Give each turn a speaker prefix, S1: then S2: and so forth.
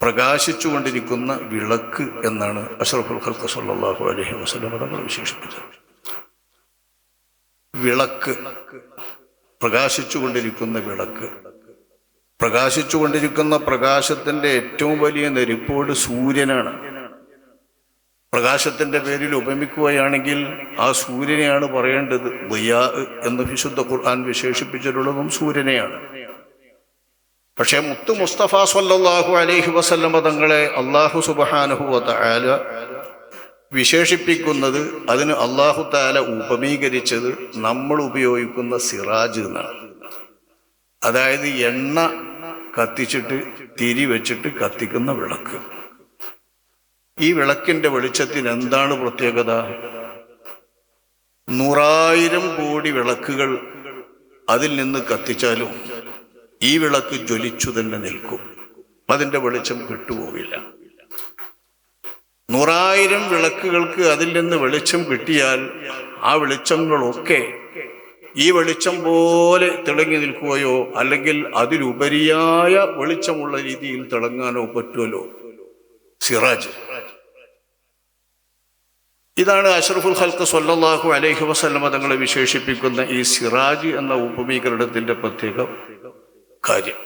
S1: പ്രകാശിച്ചുകൊണ്ടിരിക്കുന്ന വിളക്ക് എന്നാണ് അഷ്റഫുൽ ഖൽഖ് സ്വല്ലല്ലാഹു അലൈഹി വസല്ലം തങ്ങൾ വിശേഷിപ്പിച്ചത്. വിളക്ക്, പ്രകാശിച്ചുകൊണ്ടിരിക്കുന്ന വിളക്ക്. പ്രകാശിച്ചുകൊണ്ടിരിക്കുന്ന പ്രകാശത്തിൻ്റെ ഏറ്റവും വലിയ നെരിപ്പോട് സൂര്യനാണ്. പ്രകാശത്തിൻ്റെ പേരിൽ ഉപമിക്കുകയാണെങ്കിൽ ആ സൂര്യനെയാണ് പറയേണ്ടത്. ദിയാ എന്ന് വിശുദ്ധ ഖുർആൻ വിശേഷിപ്പിച്ചിട്ടുള്ളതും സൂര്യനെയാണ്. പക്ഷേ മുത്തു മുസ്തഫ സ്വല്ലല്ലാഹു അലൈഹി വസല്ലമ തങ്ങളെ അല്ലാഹു സുബ്ഹാനഹു വ തആല വിശേഷിപ്പിക്കുന്നത്, അതിന് അല്ലാഹു തആല ഉപമീകരിച്ചത് നമ്മൾ ഉപയോഗിക്കുന്ന സിറാജ് എന്നാണ്. അതായത് എണ്ണ കത്തിച്ചിട്ട് തിരി വെച്ചിട്ട് കത്തിക്കുന്ന വിളക്ക്. ഈ വിളക്കിൻ്റെ വെളിച്ചത്തിന് എന്താണ് പ്രത്യേകത? 100,000 കോടി വിളക്കുകൾ അതിൽ നിന്ന് കത്തിച്ചാലും ഈ വിളക്ക് ജ്വലിച്ചു തന്നെ നിൽക്കും. അതിൻ്റെ വെളിച്ചം വിട്ടുപോകില്ല. 100,000 വിളക്കുകൾക്ക് അതിൽ നിന്ന് വെളിച്ചം കിട്ടിയാൽ ആ വെളിച്ചങ്ങളൊക്കെ ഈ വെളിച്ചം പോലെ തിളങ്ങി നിൽക്കുകയോ അല്ലെങ്കിൽ അതിലുപരിയായ വെളിച്ചമുള്ള രീതിയിൽ തിളങ്ങാനോ പറ്റുമല്ലോ. സിറാജ്. ഇതാണ് അഷ്റഫുൽ ഖൽഖ് സ്വല്ലല്ലാഹു അലൈഹി വസല്ലമ തങ്ങളെ വിശേഷിപ്പിക്കുന്ന ഈ സിറാജ് എന്ന ഉപമീകരണത്തിൻ്റെ പ്രത്യേക കാര്യം.